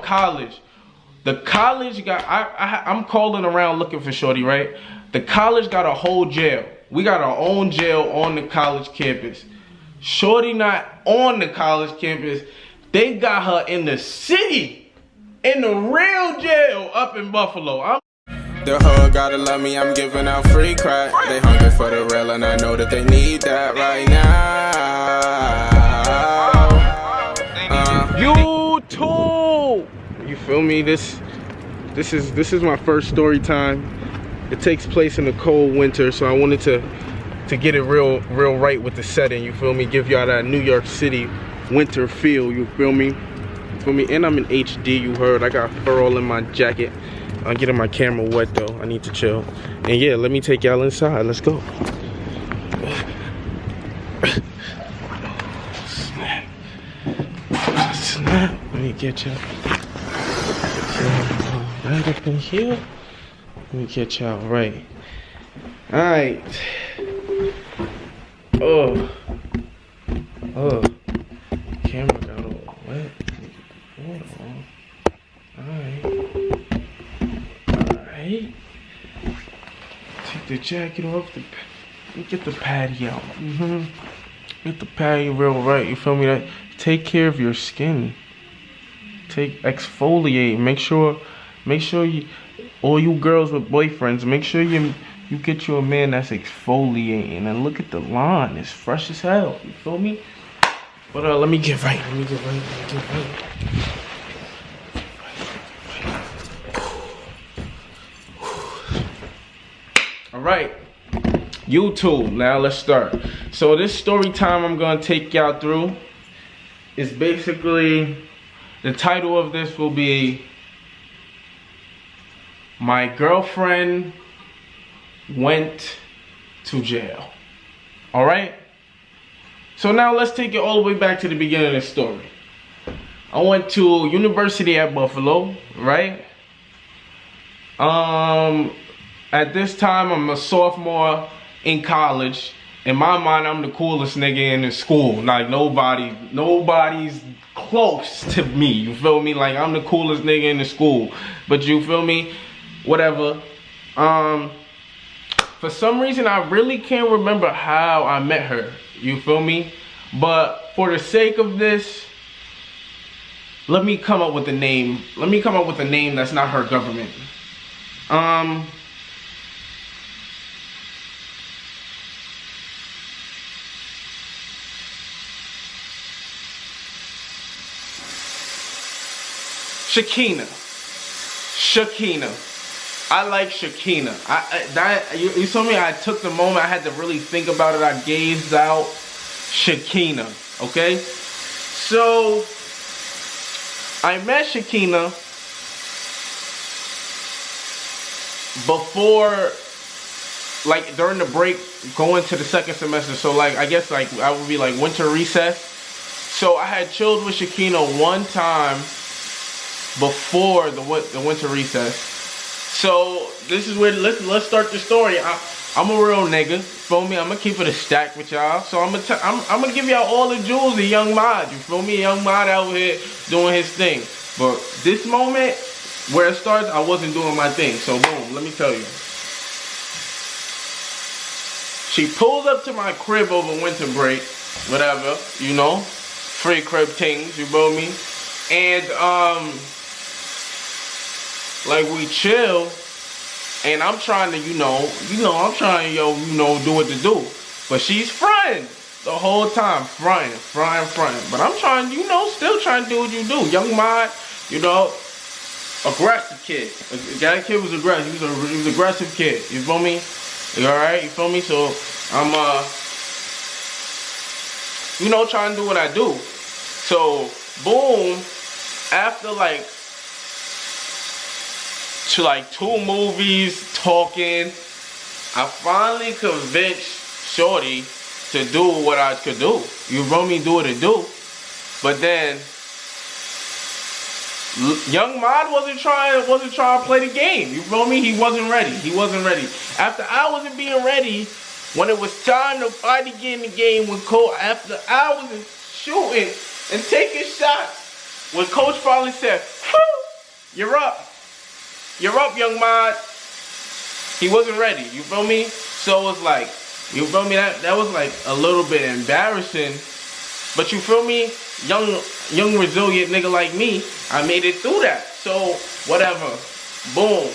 college. The college got, I'm calling around looking for shorty, right? The college got a whole jail. We got our own jail on the college campus. Shorty not on the college campus. They got her in the city, in the real jail up in Buffalo. The hood gotta love me, I'm giving out free crack. They hungry for the real and I know that they need that right now. YouTube! You feel me? This is my first story time. It takes place in the cold winter, so I wanted to get it real right with the setting, you feel me? Give y'all that New York City winter feel, you feel me? And I'm in HD, you heard. I got fur all in my jacket. I'm getting my camera wet though. I need to chill. And yeah, let me take y'all inside. Let's go. Snap. Let me get y'all. Right up in here. Let me get y'all right. Alright. Oh. Camera got all wet. Hold on. Alright. Take the jacket off. Get the patty out. Get the patty real right. You feel me? That take care of your skin. Exfoliate. Make sure you, all you girls with boyfriends, make sure you get you a man that's exfoliating. And look at the line. It's fresh as hell. You feel me? But let me get right. Alright, YouTube, now let's start. So this story time I'm gonna take y'all through is basically, the title of this will be My Girlfriend Went to Jail. Alright? So now let's take it all the way back to the beginning of the story. I went to university at Buffalo, right? At this time, I'm a sophomore in college. In my mind, I'm the coolest nigga in the school. Like, nobody's close to me. You feel me? Like, I'm the coolest nigga in the school. But you feel me? Whatever. For some reason, I really can't remember how I met her. You feel me? But for the sake of this, let me come up with a name. Let me come up with a name that's not her government. Shakina. I like Shakina. You told me I took the moment. I had to really think about it. I gazed out. Shakina. Okay. So I met Shakina before, like during the break, going to the second semester. So like I guess like I would be like winter recess. So I had chilled with Shakina one time before the winter recess. So this is where let's start the story. I'm a real nigga, feel me? I'm gonna keep it a stack with y'all. So I'm gonna give y'all all the jewels of Young Mod. You feel me? Young Mod out here doing his thing. But this moment where it starts, I wasn't doing my thing. So boom, let me tell you. She pulls up to my crib over winter break, whatever, you know, free crib things. You feel me? And like we chill, and I'm trying to, I'm trying to, do what to do. But she's fronting the whole time, fronting. But I'm trying, still trying to do what you do. Young Mod, aggressive kid. That kid was aggressive. He was an aggressive kid. You feel me? You alright? You feel me? So I'm, trying to do what I do. So boom, after like 2 movies, talking, I finally convinced Shorty to do what I could do. You feel me? Do what it do. But then Young Mod wasn't trying to play the game. You feel me? He wasn't ready. After hours of being ready, when it was time to fight again in the game with Coach, after hours of shooting and taking shots, when Coach finally said, "Whew," You're up. You're up, young Mod. He wasn't ready, you feel me? So it's like, you feel me? That was like a little bit embarrassing. But you feel me? Young resilient nigga like me, I made it through that. So, whatever. Boom.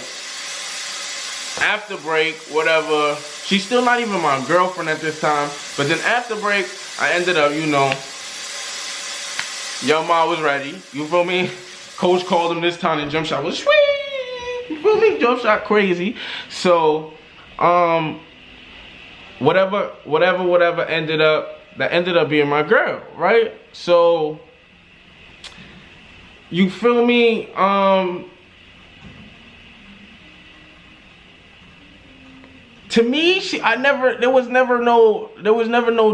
After break, whatever. She's still not even my girlfriend at this time. But then after break, I ended up, you know, Young Ma was ready. You feel me? Coach called him this time and jump shot was sweet. You feel me? Jump shot crazy. So, whatever ended up, that ended up being my girl, right? So, you feel me? To me, there was never no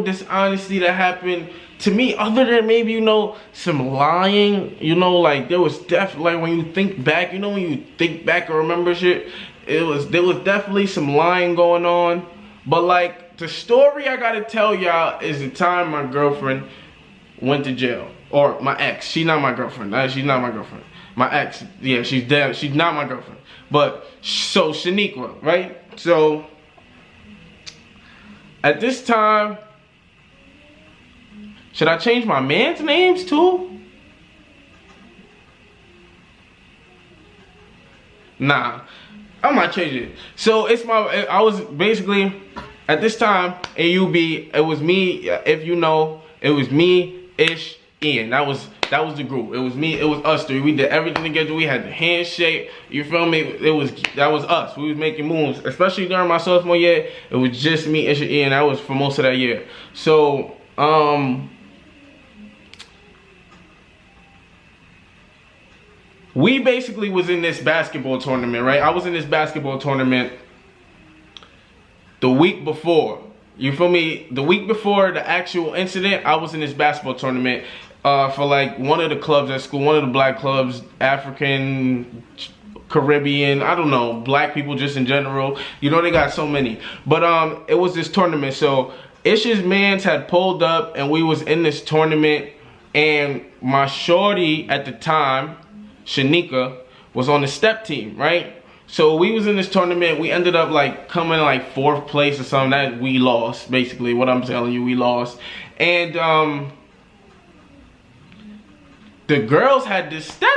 dishonesty that happened to me, other than maybe, you know, some lying. You know, like there was definitely, like when you think back, you know, when you think back or remember shit, there was definitely some lying going on. But like the story I gotta tell y'all is the time my girlfriend went to jail, or my ex. She's not my girlfriend. She's not my girlfriend. My ex, yeah, she's dead. She's not my girlfriend. But so Shaniqua, right? So at this time, should I change my man's names too? Nah, I'm not changing it. So I was basically, at this time, AUB, it was me, if you know, it was me, Ish, Ian. That was the group. It was me, it was us three. We did everything together. We had the handshake. You feel me? That was us. We was making moves. Especially during my sophomore year, it was just me, Ish, and Ian. That was for most of that year. So, we basically was in this basketball tournament, right? I was in this basketball tournament the week before. You feel me? The week before the actual incident, I was in this basketball tournament for like one of the clubs at school, one of the black clubs, African, Caribbean, I don't know, black people just in general. You know, they got so many. But it was this tournament. So Ish's mans had pulled up and we was in this tournament, and my shorty at the time, Shanika, was on the step team, right? So we was in this tournament. We ended up like coming like 4th place or something. That we lost, basically. What I'm telling you, we lost. And the girls had this step,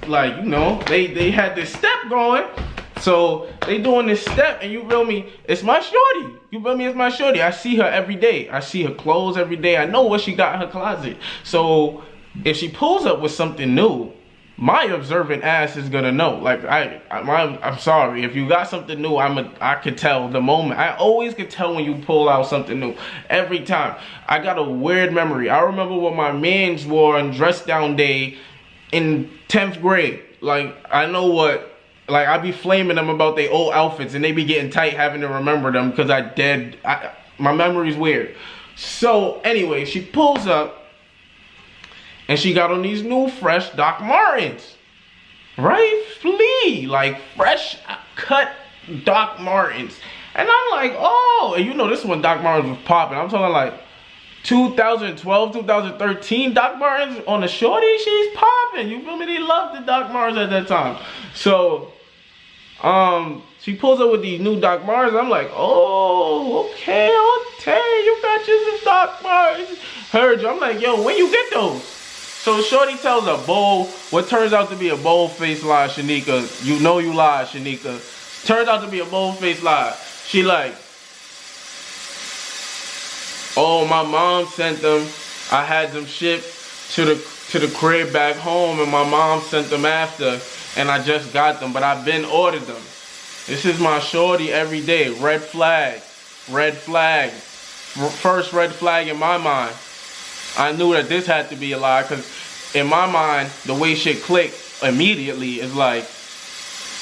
like, you know, they had this step going. So they doing this step, and you feel me? It's my shorty. You feel me? It's my shorty. I see her every day. I see her clothes every day. I know what she got in her closet. So if she pulls up with something new, my observant ass is gonna know. Like I'm sorry, if you got something new, I could tell the moment. I always could tell when you pull out something new. Every time. I got a weird memory. I remember what my mans wore on dress down day in 10th grade. Like I know what. Like I be flaming them about their old outfits, and they be getting tight having to remember them because my memory's weird. So anyway, she pulls up. And she got on these new fresh Doc Martens, right? Flea, like fresh cut Doc Martens. And I'm like, oh, and you know this one Doc Martens was popping. I'm talking like 2012, 2013 Doc Martens on the shorty, she's popping. You feel me? They loved the Doc Martens at that time. So, she pulls up with these new Doc Martens. I'm like, oh, okay, you got you some Doc Martens. Heard you. I'm like, yo, when you get those? So shorty tells a bold, what turns out to be a bold-faced lie, Shanika. You know you lied, Shanika. Turns out to be a bold-faced lie. She like, oh, my mom sent them. I had them shipped to the crib back home, and my mom sent them after, and I just got them, but I've been ordered them. This is my shorty every day. Red flag. Red flag. First red flag in my mind. I knew that this had to be a lie, because in my mind, the way shit clicked immediately is like,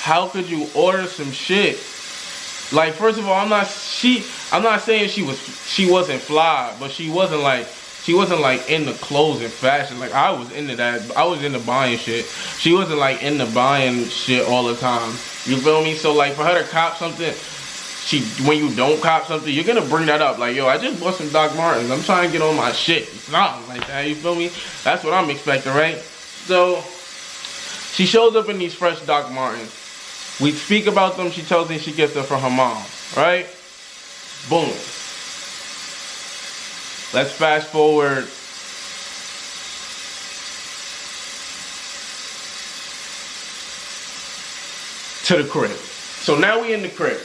how could you order some shit? Like, first of all, I'm not saying she wasn't fly, but she wasn't like into clothes and fashion. Like I was into that. I was into buying shit. She wasn't like into buying shit all the time. You feel me? So like for her to cop something, when you don't cop something, you're gonna bring that up. Like, yo, I just bought some Doc Martens. I'm trying to get on my shit. Something like that, you feel me? That's what I'm expecting, right? So She shows up in these fresh Doc Martens. We speak about them. She tells me she gets them from her mom, right? Boom. Let's fast forward to the crib. So now we in the crib.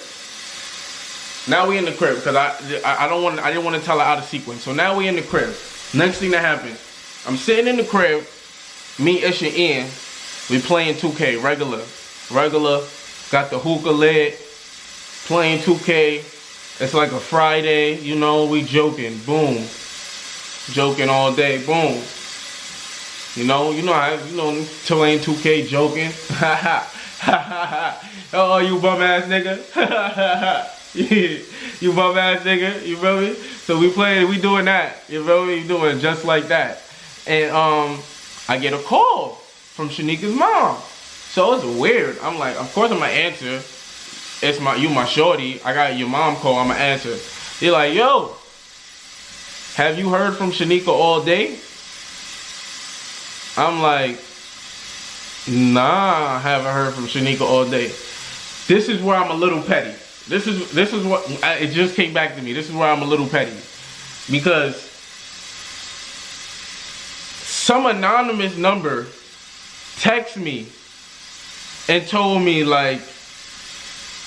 Now we in the crib because I didn't want to tell her out of sequence. So now we in the crib. Next thing that happened, I'm sitting in the crib. Me, Ish, and Ian, we playing 2K regular. Got the hookah lit, playing 2K. It's like a Friday, you know. We joking, boom, joking all day, boom. You know how playing 2K, joking. Oh, you bum ass nigga. You bum ass nigga, you feel me? So we doing that, you feel me? Doing it just like that. And I get a call from Shanika's mom. So it's weird. I'm like, of course I'm gonna answer. It's you my shorty. I got your mom call, I'ma answer. They're like, yo, have you heard from Shanika all day? I'm like, nah, I haven't heard from Shanika all day. This is where I'm a little petty. This is what it just came back to me. This is where I'm a little petty, because some anonymous number texted me and told me like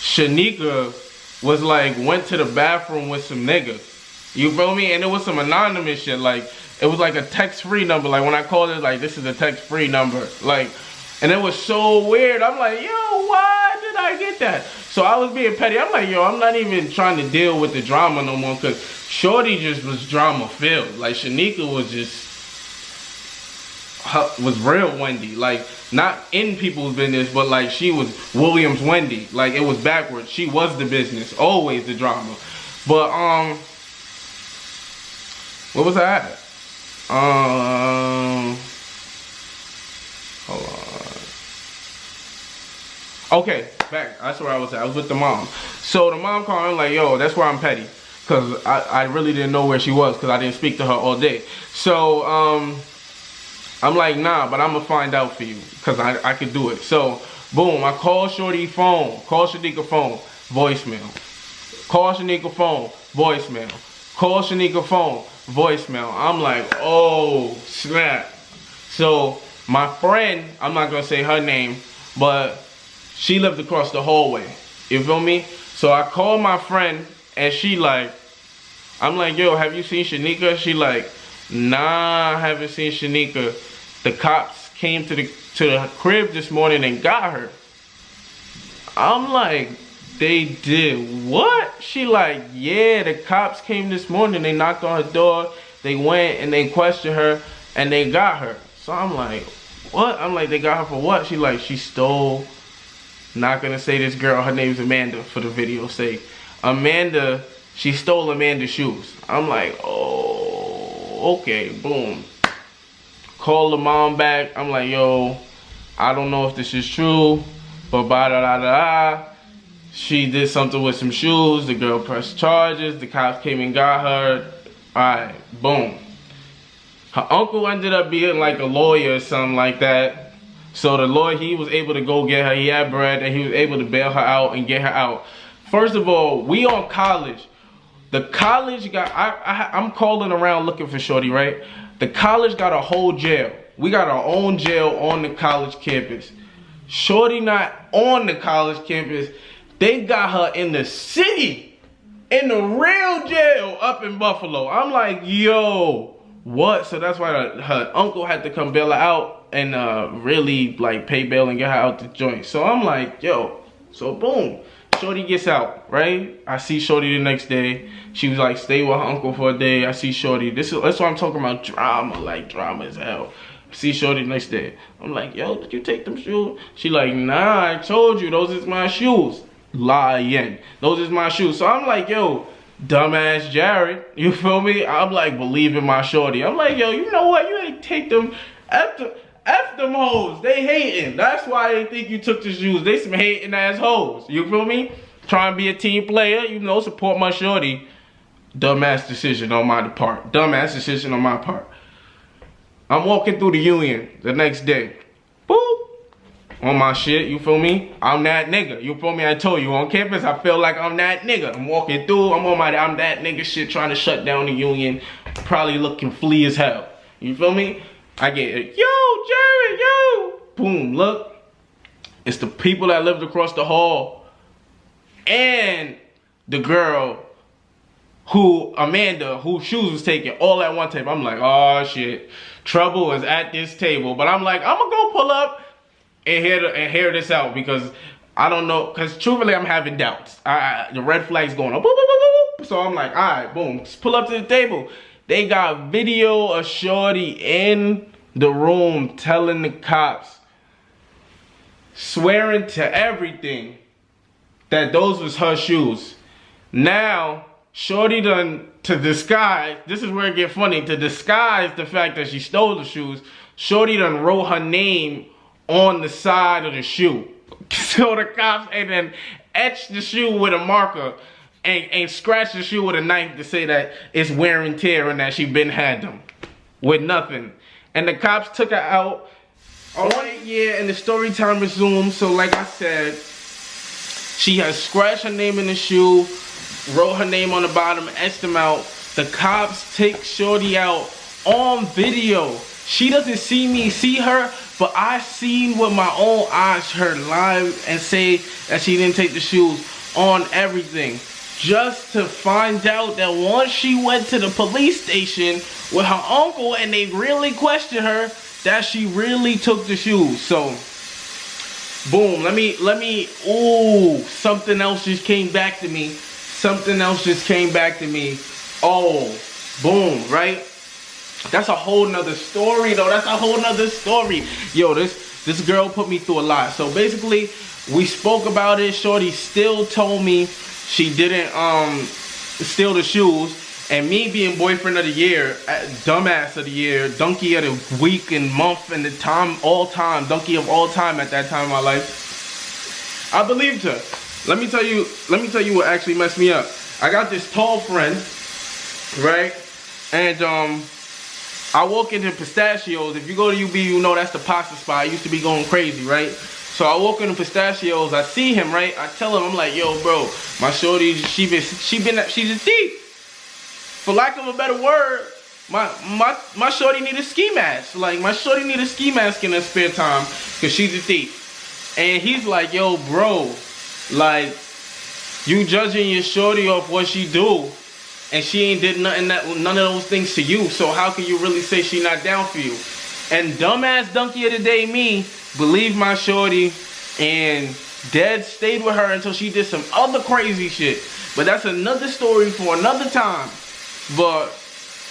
Shanika was like went to the bathroom with some niggas. You feel me? And it was some anonymous shit. Like it was like a text-free number. Like when I called it, like this is a text-free number. Like, and it was so weird. I'm like, yo, why did I get that? So I was being petty. I'm like, yo, I'm not even trying to deal with the drama no more, because Shorty just was drama filled. Like Shanika was just was real Wendy. Like not in people's business, but like she was Williams Wendy. Like it was backwards. She was the business, always the drama. But what was I at? Hold on. Okay, back. That's where I was at. I was with the mom. So the mom called me like, yo, that's where I'm petty. Because I really didn't know where she was, because I didn't speak to her all day. So I'm like, nah, but I'm going to find out for you, because I could do it. So, boom, I call Shorty phone. Call Shanika phone. Voicemail. Call Shanika phone. Voicemail. Call Shanika phone. Voicemail. I'm like, oh, snap. So, my friend, I'm not going to say her name, but she lived across the hallway. You feel me? So, I called my friend, and she like, I'm like, yo, have you seen Shanika? She like, nah, I haven't seen Shanika. The cops came to the crib this morning and got her. I'm like, they did what? She like, yeah, the cops came this morning. They knocked on her door. They went and they questioned her and they got her. So I'm like, what? I'm like, they got her for what? She like, she stole, not gonna say this girl, her name's Amanda for the video's sake. Amanda, she stole Amanda's shoes. I'm like, oh, okay, boom. Call the mom back. I'm like, yo, I don't know if this is true, but ba-da-da-da-da. She did something with some shoes. The girl pressed charges. The cops came and got her. Alright, boom. Her uncle ended up being like a lawyer or something like that. So the lawyer, he was able to go get her. He had bread and he was able to bail her out and get her out. First of all, we on college. The college got, I'm calling around looking for Shorty, right? The college got a whole jail. We got our own jail on the college campus. Shorty not on the college campus. They got her in the city, in the real jail up in Buffalo. I'm like, yo, what? So that's why her uncle had to come bail her out and really like pay bail and get her out the joint. So I'm like, yo, so boom. Shorty gets out, right? I see Shorty the next day. She was like, stay with her uncle for a day. I see Shorty. That's what I'm talking about, drama, like drama as hell. I see Shorty the next day. I'm like, yo, did you take them shoes? She like, nah, I told you, those is my shoes. Lying. Those is my shoes. So I'm like, yo, dumbass Jared, you feel me? I'm like, believe in my Shorty. I'm like, yo, you know what? You ain't take them. F them hoes. They hating. That's why they think you took the shoes. They some hating ass hoes. You feel me? Trying to be a team player. You know, support my Shorty. Dumbass decision on my part. Dumbass decision on my part. I'm walking through the Union the next day. Boop. on my shit, you feel me? I'm that nigga, you feel me? I told you, on campus, I feel like I'm that nigga. I'm walking through, I'm on my I'm that nigga shit, trying to shut down the union, probably looking flea as hell. You feel me? I get it, yo, Jared, yo! Boom, look. It's the people that lived across the hall and the girl Amanda, whose shoes was taken all at one table. I'm like, oh shit, trouble is at this table. But I'm like, I'm gonna go pull up and hear this out, because I don't know, because truthfully I'm having doubts. The red flag's going up, boop, boop, boop, boop. So I'm like, all right, boom, just pull up to the table. They got video of shorty in the room telling the cops, swearing to everything, that those was her shoes. Now, shorty done, to disguise, this is where it get funny, to disguise the fact that she stole the shoes, shorty done wrote her name on the side of the shoe. So the cops, and then etched the shoe with a marker and scratched the shoe with a knife to say that it's wear and tear and that she been had them with nothing. And the cops took her out. Yeah, and the story time resumed. So like I said, she has scratched her name in the shoe, wrote her name on the bottom, etched them out. The cops take shorty out on video. She doesn't see her, but I seen with my own eyes her live and say that she didn't take the shoes on everything. Just to find out that once she went to the police station with her uncle and they really questioned her, that she really took the shoes. So, boom, let me, ooh, something else just came back to me. Something else just came back to me. Oh, boom, right? That's a whole nother story though. That's a whole nother story. Yo, this girl put me through a lot. So basically, we spoke about it. Shorty still told me she didn't steal the shoes. And me being boyfriend of the year, dumbass of the year, donkey of the week and month and the time, all time, donkey of all time at that time in my life, I believed her. Let me tell you what actually messed me up. I got this tall friend, right? And I walk into Pistachios. If you go to UB, you know that's the pasta spot. I used to be going crazy, right? So I walk into Pistachios. I see him, right? I tell him, I'm like, yo, bro, my shorty, she's a thief. For lack of a better word, my shorty need a ski mask. Like, my shorty need a ski mask in her spare time because she's a thief. And he's like, yo, bro, like, you judging your shorty off what she do, and she ain't did none of those things to you. So how can you really say she not down for you? And dumbass donkey of the day me believed my shorty and dead stayed with her until she did some other crazy shit. But that's another story for another time. But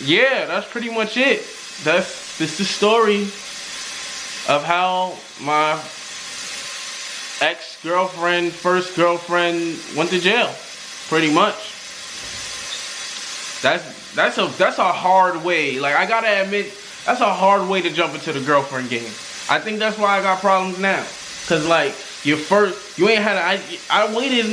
yeah, that's pretty much it. This is the story of how my ex-girlfriend, first girlfriend went to jail. Pretty much. That's a hard way. Like, I gotta admit, that's a hard way to jump into the girlfriend game. I think that's why I got problems now. Cause like, you ain't had I waited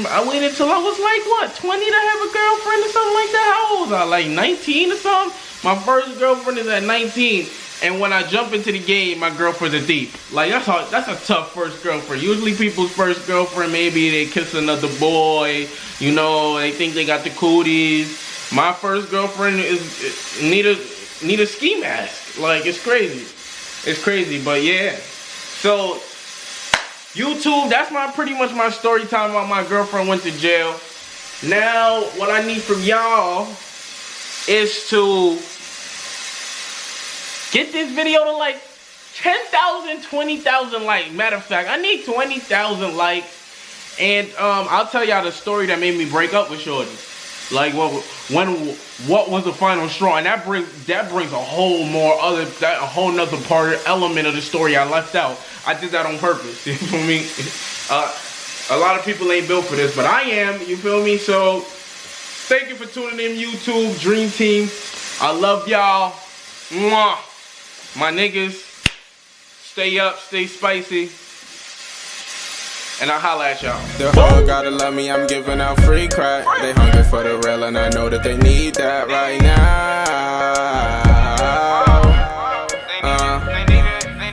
till I was like, what, 20 to have a girlfriend or something like that? How old was I, like 19 or something? My first girlfriend is at 19. And when I jump into the game, my girlfriend's a thief. Like, that's a tough first girlfriend. Usually people's first girlfriend, maybe they kiss another boy, you know, they think they got the cooties. My first girlfriend need a ski mask. Like, it's crazy. It's crazy, but yeah. So, YouTube, that's pretty much my story time about my girlfriend went to jail. Now, what I need from y'all is to get this video to like 10,000, 20,000 likes. Matter of fact, I need 20,000 likes. And I'll tell y'all the story that made me break up with shorty. Like, what was the final straw? And that brings a whole nother element of the story I left out. I did that on purpose. You feel me? A lot of people ain't built for this, but I am. You feel me? So, thank you for tuning in, YouTube Dream Team. I love y'all. Mwah. My niggas. Stay up, stay spicy. And I'll holla at y'all. The whole gotta love me, I'm giving out free crack. They hungry for the real and I know that they need that right now.